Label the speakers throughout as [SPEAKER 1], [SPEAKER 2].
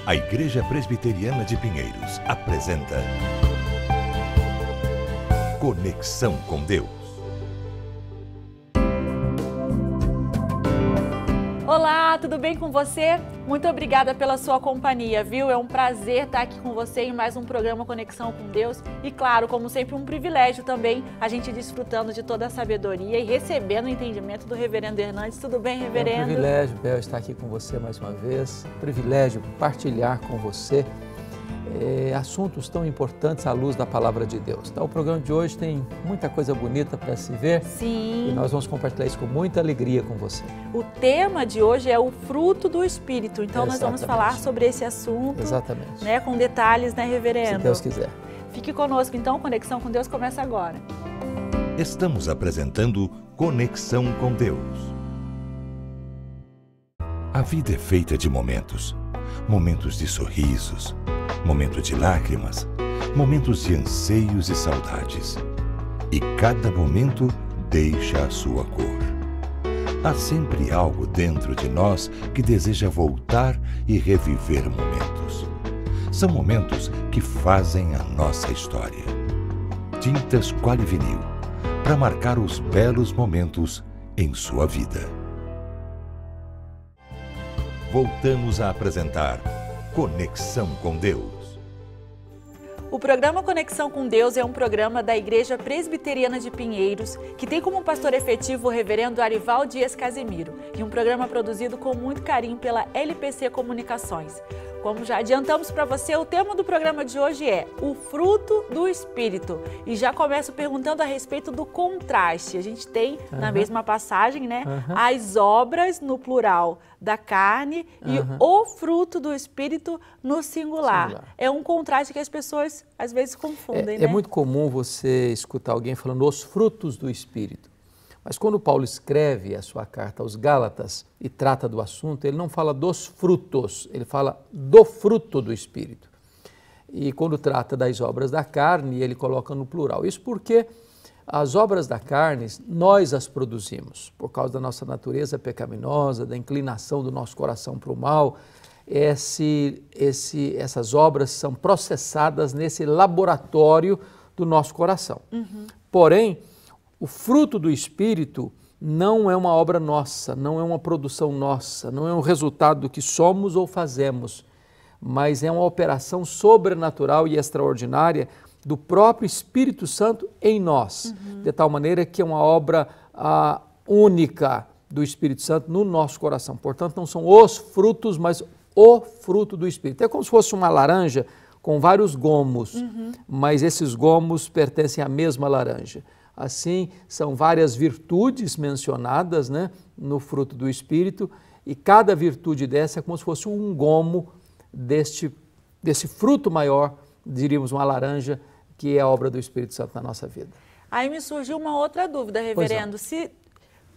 [SPEAKER 1] A Igreja Presbiteriana de Pinheiros apresenta Conexão com Deus.
[SPEAKER 2] Olá, tudo bem com você? Muito obrigada pela sua companhia, viu? É um prazer estar aqui com você em mais um programa Conexão com Deus e, claro, como sempre, um privilégio também a gente desfrutando de toda a sabedoria e recebendo o entendimento do Reverendo Hernandes. Tudo bem, Reverendo?
[SPEAKER 3] É um privilégio, Bel, estar aqui com você mais uma vez. Privilégio partilhar com você assuntos tão importantes à luz da Palavra de Deus. Então, o programa de hoje tem muita coisa bonita para se ver.
[SPEAKER 2] Sim.
[SPEAKER 3] E nós vamos compartilhar isso com muita alegria com você.
[SPEAKER 2] O tema de hoje é o fruto do Espírito. Então, nós vamos falar sobre esse assunto.
[SPEAKER 3] Exatamente.
[SPEAKER 2] Né, com detalhes, né, Reverendo?
[SPEAKER 3] Se Deus quiser.
[SPEAKER 2] Fique conosco, então. Conexão com Deus começa agora.
[SPEAKER 1] Estamos apresentando Conexão com Deus. A vida é feita de momentos. Momentos de sorrisos, momentos de lágrimas, momentos de anseios e saudades. E cada momento deixa a sua cor. Há sempre algo dentro de nós que deseja voltar e reviver momentos. São momentos que fazem a nossa história. Tintas Quali Vinil, para marcar os belos momentos em sua vida. Voltamos a apresentar Conexão com Deus.
[SPEAKER 2] O programa Conexão com Deus é um programa da Igreja Presbiteriana de Pinheiros, que tem como pastor efetivo o Reverendo Arival Dias Casimiro, e um programa produzido com muito carinho pela LPC Comunicações. Como já adiantamos para você, o tema do programa de hoje é o fruto do Espírito. E já começo perguntando a respeito do contraste. A gente tem, na mesma passagem, né, as obras no plural da carne e o fruto do Espírito no singular. É um contraste que as pessoas às vezes confundem, né?
[SPEAKER 3] É muito comum você escutar alguém falando os frutos do Espírito. Mas quando Paulo escreve a sua carta aos Gálatas e trata do assunto, ele não fala dos frutos, ele fala do fruto do Espírito. E quando trata das obras da carne, ele coloca no plural. Isso porque as obras da carne, nós as produzimos, por causa da nossa natureza pecaminosa, da inclinação do nosso coração para o mal. Essas obras são processadas nesse laboratório do nosso coração. Porém, o fruto do Espírito não é uma obra nossa, não é uma produção nossa, não é um resultado do que somos ou fazemos, mas é uma operação sobrenatural e extraordinária do próprio Espírito Santo em nós, de tal maneira que é uma obra única do Espírito Santo no nosso coração. Portanto, não são os frutos, mas o fruto do Espírito. É como se fosse uma laranja com vários gomos, mas esses gomos pertencem à mesma laranja. Assim, são várias virtudes mencionadas, né, no fruto do Espírito, e cada virtude dessa é como se fosse um gomo desse fruto maior, diríamos uma laranja, que é a obra do Espírito Santo na nossa vida.
[SPEAKER 2] Aí me surgiu uma outra dúvida, Reverendo. Se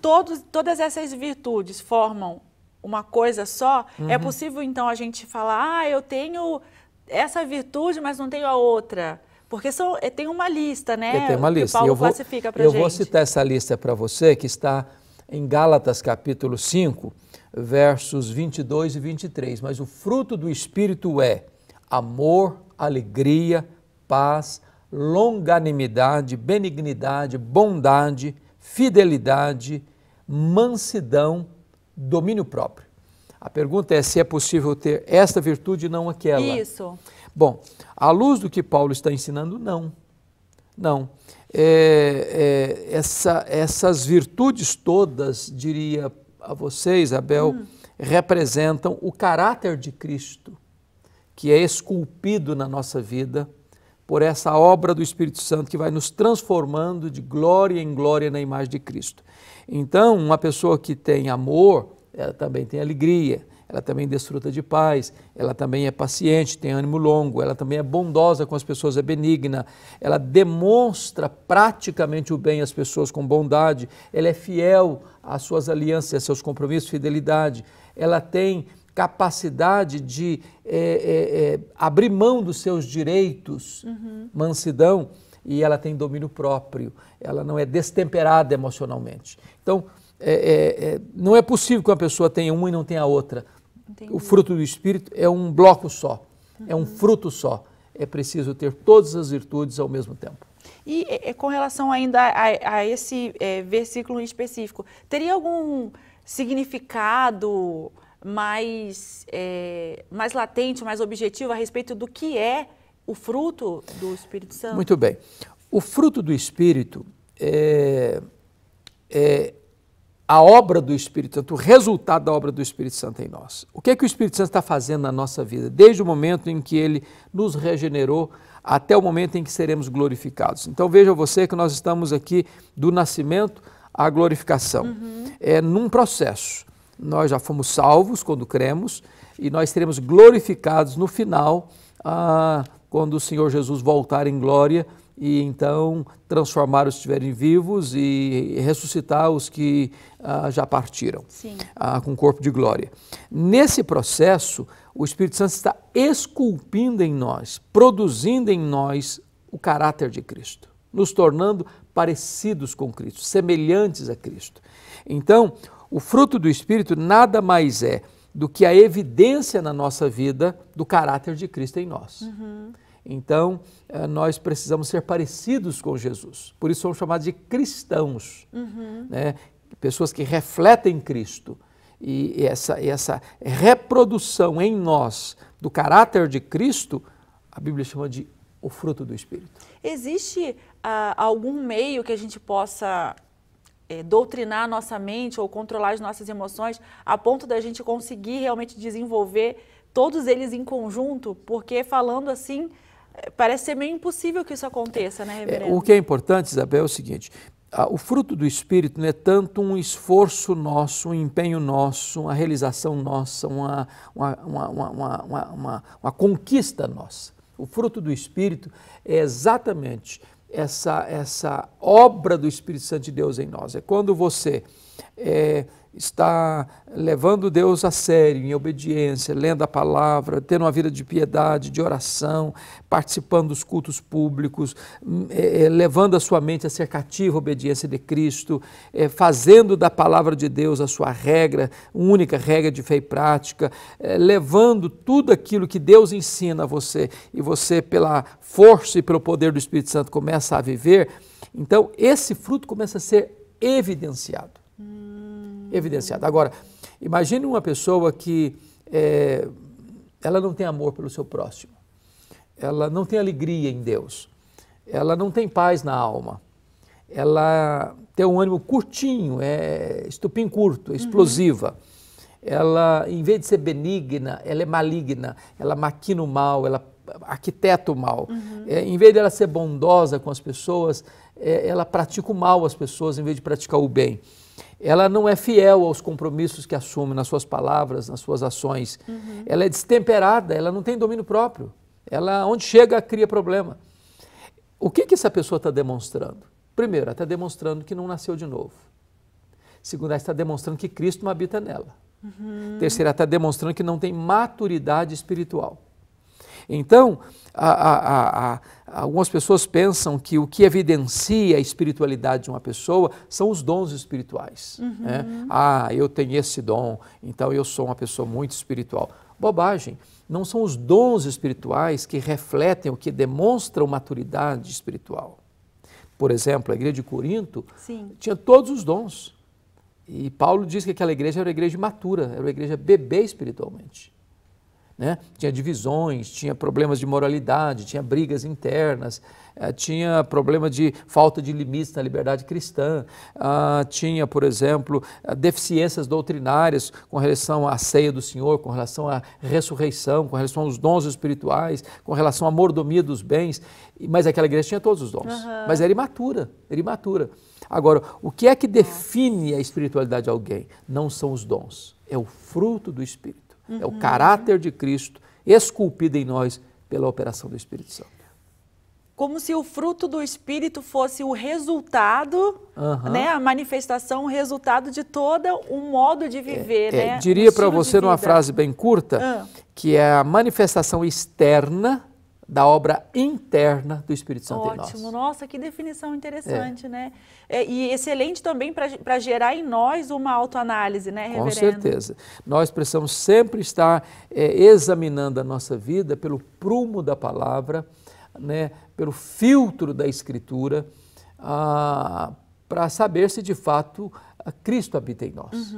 [SPEAKER 2] todas essas virtudes formam uma coisa só, é possível então a gente falar, eu tenho essa virtude, mas não tenho a outra? Porque tem uma lista, né?
[SPEAKER 3] Tem uma lista.
[SPEAKER 2] Que Paulo classifica para a gente.
[SPEAKER 3] Eu vou citar essa lista para você, que está em Gálatas capítulo 5, versos 22 e 23. Mas o fruto do Espírito é amor, alegria, paz, longanimidade, benignidade, bondade, fidelidade, mansidão, domínio próprio. A pergunta é se é possível ter esta virtude e não aquela.
[SPEAKER 2] Isso.
[SPEAKER 3] Bom, à luz do que Paulo está ensinando, não. Essas virtudes todas, diria a você, Isabel, representam o caráter de Cristo, que é esculpido na nossa vida por essa obra do Espírito Santo que vai nos transformando de glória em glória na imagem de Cristo. Então, uma pessoa que tem amor, ela também tem alegria, ela também desfruta de paz, ela também é paciente, tem ânimo longo, ela também é bondosa com as pessoas, é benigna, ela demonstra praticamente o bem às pessoas com bondade, ela é fiel às suas alianças, aos seus compromissos, fidelidade, ela tem capacidade de abrir mão dos seus direitos, mansidão, e ela tem domínio próprio, ela não é destemperada emocionalmente. Então, não é possível que uma pessoa tenha uma e não tenha a outra.
[SPEAKER 2] Entendi.
[SPEAKER 3] O fruto do Espírito é um bloco só, é um fruto só. É preciso ter todas as virtudes ao mesmo tempo.
[SPEAKER 2] E com relação ainda a esse versículo em específico, teria algum significado mais latente, mais objetivo a respeito do que é o fruto do Espírito Santo?
[SPEAKER 3] Muito bem. O fruto do Espírito é a obra do Espírito Santo, o resultado da obra do Espírito Santo em nós. O que é que o Espírito Santo está fazendo na nossa vida? Desde o momento em que ele nos regenerou até o momento em que seremos glorificados. Então veja você que nós estamos aqui do nascimento à glorificação. É num processo. Nós já fomos salvos quando cremos e nós seremos glorificados no final, quando o Senhor Jesus voltar em glória e então transformar os que estiverem vivos e ressuscitar os que já partiram, com corpo de glória. Nesse processo, o Espírito Santo está esculpindo em nós, produzindo em nós o caráter de Cristo, nos tornando parecidos com Cristo, semelhantes a Cristo. Então, o fruto do Espírito nada mais é do que a evidência na nossa vida do caráter de Cristo em nós. Então, nós precisamos ser parecidos com Jesus. Por isso somos chamados de cristãos, né? Pessoas que refletem Cristo. E essa reprodução em nós do caráter de Cristo, a Bíblia chama de o fruto do Espírito.
[SPEAKER 2] Existe algum meio que a gente possa doutrinar a nossa mente ou controlar as nossas emoções a ponto da gente conseguir realmente desenvolver todos eles em conjunto? Porque falando assim, parece ser meio impossível que isso aconteça, né, reverendo?
[SPEAKER 3] O que é importante, Isabel, é o seguinte: o fruto do Espírito não é tanto um esforço nosso, um empenho nosso, uma realização nossa, uma conquista nossa. O fruto do Espírito é exatamente essa obra do Espírito Santo de Deus em nós. É quando você está levando Deus a sério, em obediência, lendo a palavra, tendo uma vida de piedade, de oração, participando dos cultos públicos, levando a sua mente a ser cativa à obediência de Cristo, fazendo da palavra de Deus a sua regra, única regra de fé e prática, levando tudo aquilo que Deus ensina a você e você, pela força e pelo poder do Espírito Santo, começa a viver. Então, esse fruto começa a ser evidenciado. Agora, imagine uma pessoa que ela não tem amor pelo seu próximo, ela não tem alegria em Deus, ela não tem paz na alma, ela tem um ânimo curtinho, estupim curto, explosiva. Ela, em vez de ser benigna, ela é maligna, ela maquina o mal, ela arquiteta o mal. Em vez de ela ser bondosa com as pessoas, ela pratica o mal às pessoas em vez de praticar o bem. Ela não é fiel aos compromissos que assume nas suas palavras, nas suas ações. Ela é destemperada, ela não tem domínio próprio. Ela, onde chega, cria problema. O que essa pessoa está demonstrando? Primeiro, ela está demonstrando que não nasceu de novo. Segundo, ela está demonstrando que Cristo não habita nela. Terceiro, ela está demonstrando que não tem maturidade espiritual. Então, algumas pessoas pensam que o que evidencia a espiritualidade de uma pessoa são os dons espirituais. Né? Eu tenho esse dom, então eu sou uma pessoa muito espiritual. Bobagem. Não são os dons espirituais que refletem o que demonstram maturidade espiritual. Por exemplo, a igreja de Corinto tinha todos os dons. E Paulo diz que aquela igreja era uma igreja imatura, era uma igreja bebê espiritualmente. Né? Tinha divisões, tinha problemas de moralidade, tinha brigas internas, tinha problema de falta de limites na liberdade cristã, tinha, por exemplo, deficiências doutrinárias com relação à ceia do Senhor, com relação à ressurreição, com relação aos dons espirituais, com relação à mordomia dos bens, mas aquela igreja tinha todos os dons, mas era imatura, Agora, o que é que define a espiritualidade de alguém? Não são os dons, é o fruto do Espírito. É o caráter de Cristo esculpido em nós pela operação do Espírito Santo.
[SPEAKER 2] Como se o fruto do Espírito fosse o resultado, né, a manifestação, o resultado de todo um modo de viver. Né,
[SPEAKER 3] diria para você numa frase bem curta, que é a manifestação externa da obra interna do Espírito Santo em nós.
[SPEAKER 2] Ótimo, nossa, que definição interessante, né? E excelente também para gerar em nós uma autoanálise, né, reverendo?
[SPEAKER 3] Com certeza. Nós precisamos sempre estar examinando a nossa vida pelo prumo da palavra, né, pelo filtro da Escritura, para saber se de fato Cristo habita em nós.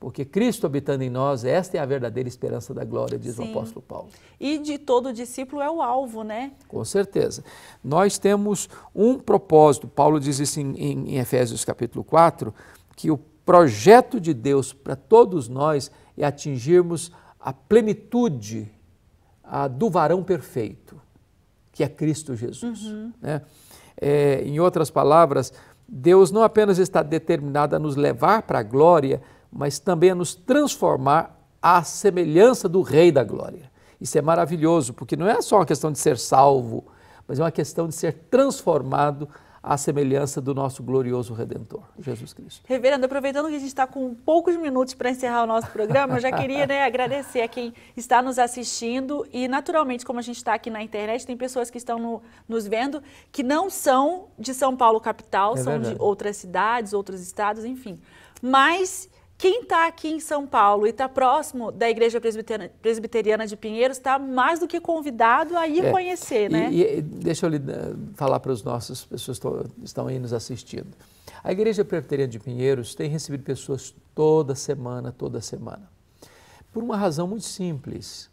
[SPEAKER 3] Porque Cristo habitando em nós, esta é a verdadeira esperança da glória, diz o apóstolo Paulo.
[SPEAKER 2] E de todo discípulo é o alvo, né?
[SPEAKER 3] Com certeza. Nós temos um propósito, Paulo diz isso em Efésios capítulo 4, que o projeto de Deus para todos nós é atingirmos a plenitude do varão perfeito, que é Cristo Jesus. Né? Em outras palavras, Deus não apenas está determinado a nos levar para a glória, mas também a nos transformar à semelhança do Rei da Glória. Isso é maravilhoso, porque não é só uma questão de ser salvo, mas é uma questão de ser transformado à semelhança do nosso glorioso Redentor, Jesus Cristo.
[SPEAKER 2] Reverendo, aproveitando que a gente está com poucos minutos para encerrar o nosso programa, eu já queria agradecer a quem está nos assistindo e, naturalmente, como a gente está aqui na internet, tem pessoas que estão nos vendo que não são de São Paulo capital, são de outras cidades, outros estados, enfim. Mas quem está aqui em São Paulo e está próximo da Igreja Presbiteriana de Pinheiros está mais do que convidado a ir conhecer, né?
[SPEAKER 3] E deixa eu falar para as nossas pessoas que estão aí nos assistindo. A Igreja Presbiteriana de Pinheiros tem recebido pessoas toda semana, por uma razão muito simples.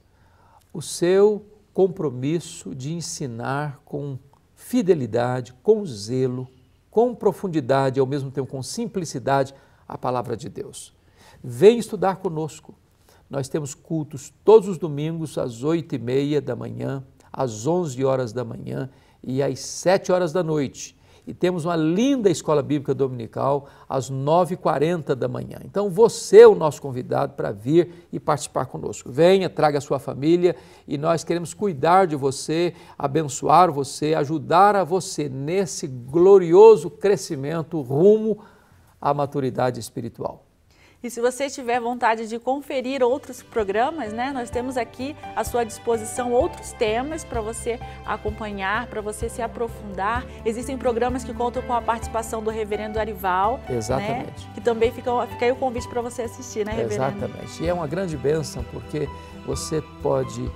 [SPEAKER 3] O seu compromisso de ensinar com fidelidade, com zelo, com profundidade, ao mesmo tempo com simplicidade, a palavra de Deus. Vem estudar conosco. Nós temos cultos todos os domingos às 8h30 da manhã, às 11 horas da manhã e às 7 horas da noite. E temos uma linda escola bíblica dominical às 9h40 da manhã. Então você é o nosso convidado para vir e participar conosco. Venha, traga a sua família e nós queremos cuidar de você, abençoar você, ajudar a você nesse glorioso crescimento rumo à maturidade espiritual.
[SPEAKER 2] E se você tiver vontade de conferir outros programas, né, nós temos aqui à sua disposição outros temas para você acompanhar, para você se aprofundar. Existem programas que contam com a participação do reverendo Arival.
[SPEAKER 3] Exatamente.
[SPEAKER 2] Né, que também fica aí o convite para você assistir, né, reverendo?
[SPEAKER 3] Exatamente. E é uma grande bênção porque você pode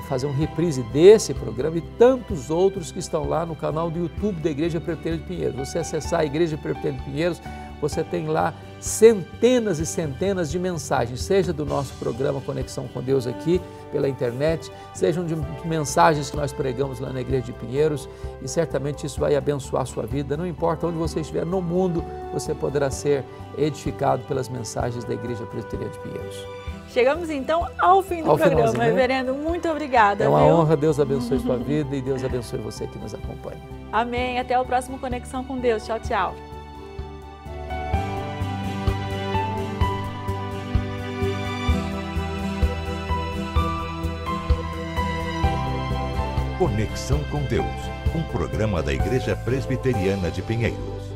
[SPEAKER 3] fazer um reprise desse programa e tantos outros que estão lá no canal do YouTube da Igreja Presbiteriana de Pinheiros. Você acessar a Igreja Presbiteriana de Pinheiros, você tem lá centenas e centenas de mensagens, seja do nosso programa Conexão com Deus aqui pela internet, sejam de mensagens que nós pregamos lá na Igreja de Pinheiros e certamente isso vai abençoar a sua vida. Não importa onde você estiver no mundo, você poderá ser edificado pelas mensagens da Igreja Presbiteriana de Pinheiros.
[SPEAKER 2] Chegamos então ao fim do programa, reverendo. Muito obrigada.
[SPEAKER 3] É uma honra, Deus abençoe sua vida e Deus abençoe você que nos acompanha.
[SPEAKER 2] Amém. Até o próximo Conexão com Deus. Tchau, tchau.
[SPEAKER 1] Conexão com Deus, um programa da Igreja Presbiteriana de Pinheiros.